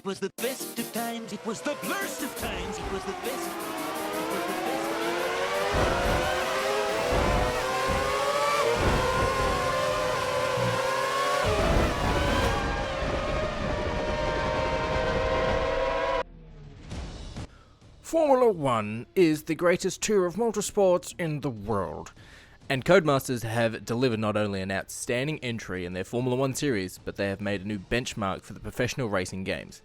It was the best of times. It was the worst of times. It was the best. It was the best. Formula 1 is the greatest tour of motorsports in the world, and Codemasters have delivered not only an outstanding entry in their Formula 1 series, but they have made a new benchmark for the professional racing games.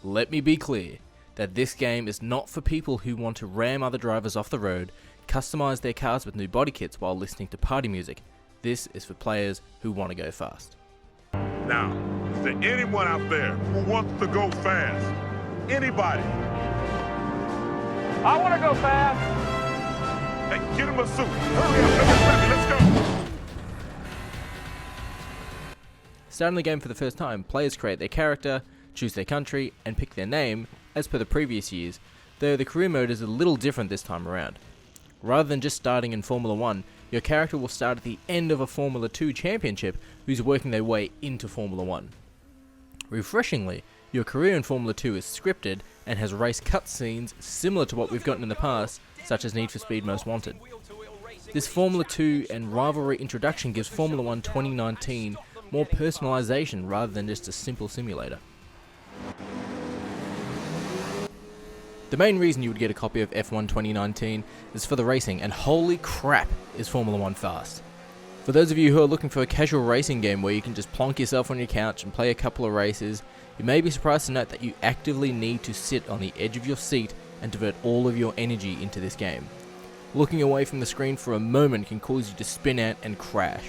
Let me be clear that this game is not for people who want to ram other drivers off the road, customize their cars with new body kits while listening to party music. This is for players who want to go fast. Now, is there anyone out there who wants to go fast? Anybody? I want to go fast. Hey, get him a suit. Hurry up, let's go. Starting the game for the first time, players create their character, choose their country, and pick their name, as per the previous years, though the career mode is a little different this time around. Rather than just starting in Formula 1, your character will start at the end of a Formula 2 championship who's working their way into Formula 1. Refreshingly, your career in Formula 2 is scripted and has race cutscenes similar to what we've gotten in the past, such as Need for Speed Most Wanted. This Formula 2 and rivalry introduction gives Formula 1 2019 more personalization rather than just a simple simulator. The main reason you would get a copy of F1 2019 is for the racing, and holy crap is Formula 1 fast. For those of you who are looking for a casual racing game where you can just plonk yourself on your couch and play a couple of races, you may be surprised to note that you actively need to sit on the edge of your seat and divert all of your energy into this game. Looking away from the screen for a moment can cause you to spin out and crash.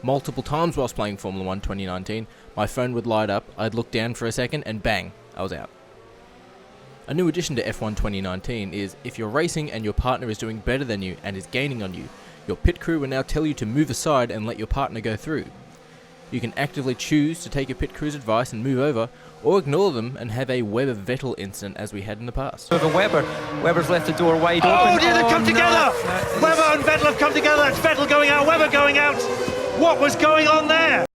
Multiple times whilst playing Formula 1 2019, my phone would light up, I'd look down for a second, and bang, I was out. A new addition to F1 2019 is, if you're racing and your partner is doing better than you and is gaining on you, your pit crew will now tell you to move aside and let your partner go through. You can actively choose to take your pit crew's advice and move over, or ignore them and have a Vettel incident as we had in the past. Over Webber's left the door wide open. Oh dear, they've come together! Webber and Vettel have come together. It's Vettel going out, Webber going out. What was going on there?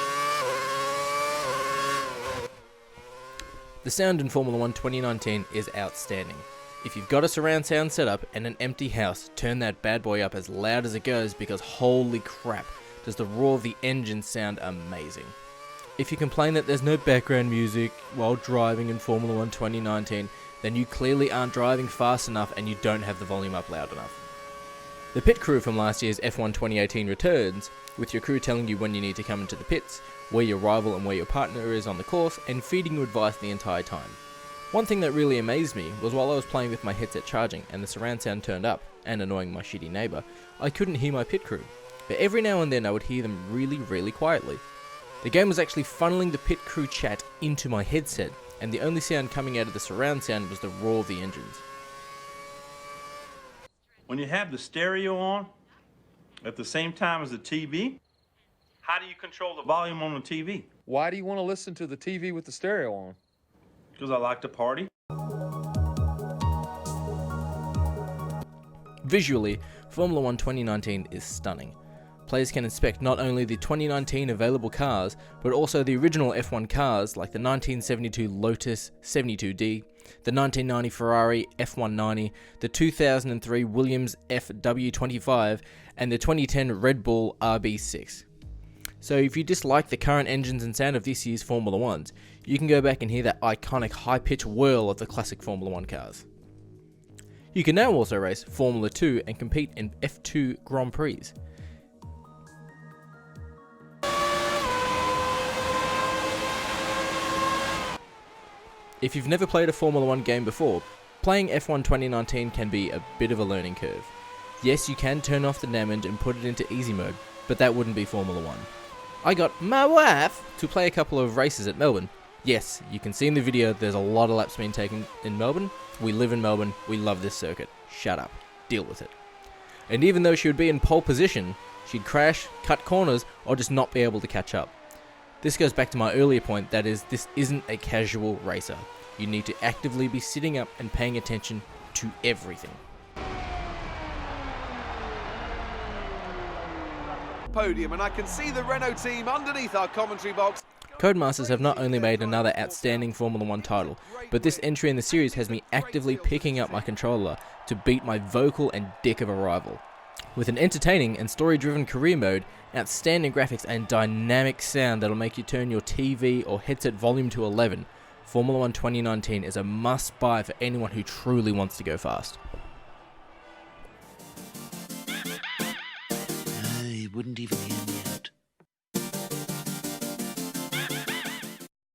The sound in Formula 1 2019 is outstanding. If you've got a surround sound setup and an empty house, turn that bad boy up as loud as it goes, because holy crap, does the roar of the engine sound amazing. If you complain that there's no background music while driving in Formula 1 2019, then you clearly aren't driving fast enough and you don't have the volume up loud enough. The pit crew from last year's F1 2018 returns, with your crew telling you when you need to come into the pits, where your rival and where your partner is on the course, and feeding you advice the entire time. One thing that really amazed me was while I was playing with my headset charging and the surround sound turned up, and annoying my shitty neighbour, I couldn't hear my pit crew. But every now and then I would hear them really quietly. The game was actually funneling the pit crew chat into my headset, and the only sound coming out of the surround sound was the roar of the engines. When you have the stereo on at the same time as the TV, how do you control the volume on the TV? Why do you want to listen to the TV with the stereo on? Because I like to party. Visually, Formula 1 2019 is stunning. Players can inspect not only the 2019 available cars, but also the original F1 cars like the 1972 Lotus 72D, the 1990 Ferrari F190, the 2003 Williams FW25, and the 2010 Red Bull RB6. So if you dislike the current engines and sound of this year's Formula 1s, you can go back and hear that iconic high-pitched whirl of the classic Formula 1 cars. You can now also race Formula 2 and compete in F2 Grand Prix. If you've never played a Formula 1 game before, playing F1 2019 can be a bit of a learning curve. Yes, you can turn off the damage and put it into easy mode, but that wouldn't be Formula 1. I got my wife to play a couple of races at Melbourne. Yes, you can see in the video there's a lot of laps being taken in Melbourne. We live in Melbourne, we love this circuit. Shut up, deal with it. And even though she would be in pole position, she'd crash, cut corners, or just not be able to catch up. This goes back to my earlier point, that is, this isn't a casual racer. You need to actively be sitting up and paying attention to everything. Podium, and I can see the Renault team underneath our commentary box. Codemasters have not only made another outstanding Formula 1 title, but this entry in the series has me actively picking up my controller to beat my vocal and dick of a rival. With an entertaining and story-driven career mode, outstanding graphics and dynamic sound that'll make you turn your TV or headset volume to 11, Formula 1 2019 is a must-buy for anyone who truly wants to go fast. I wouldn't even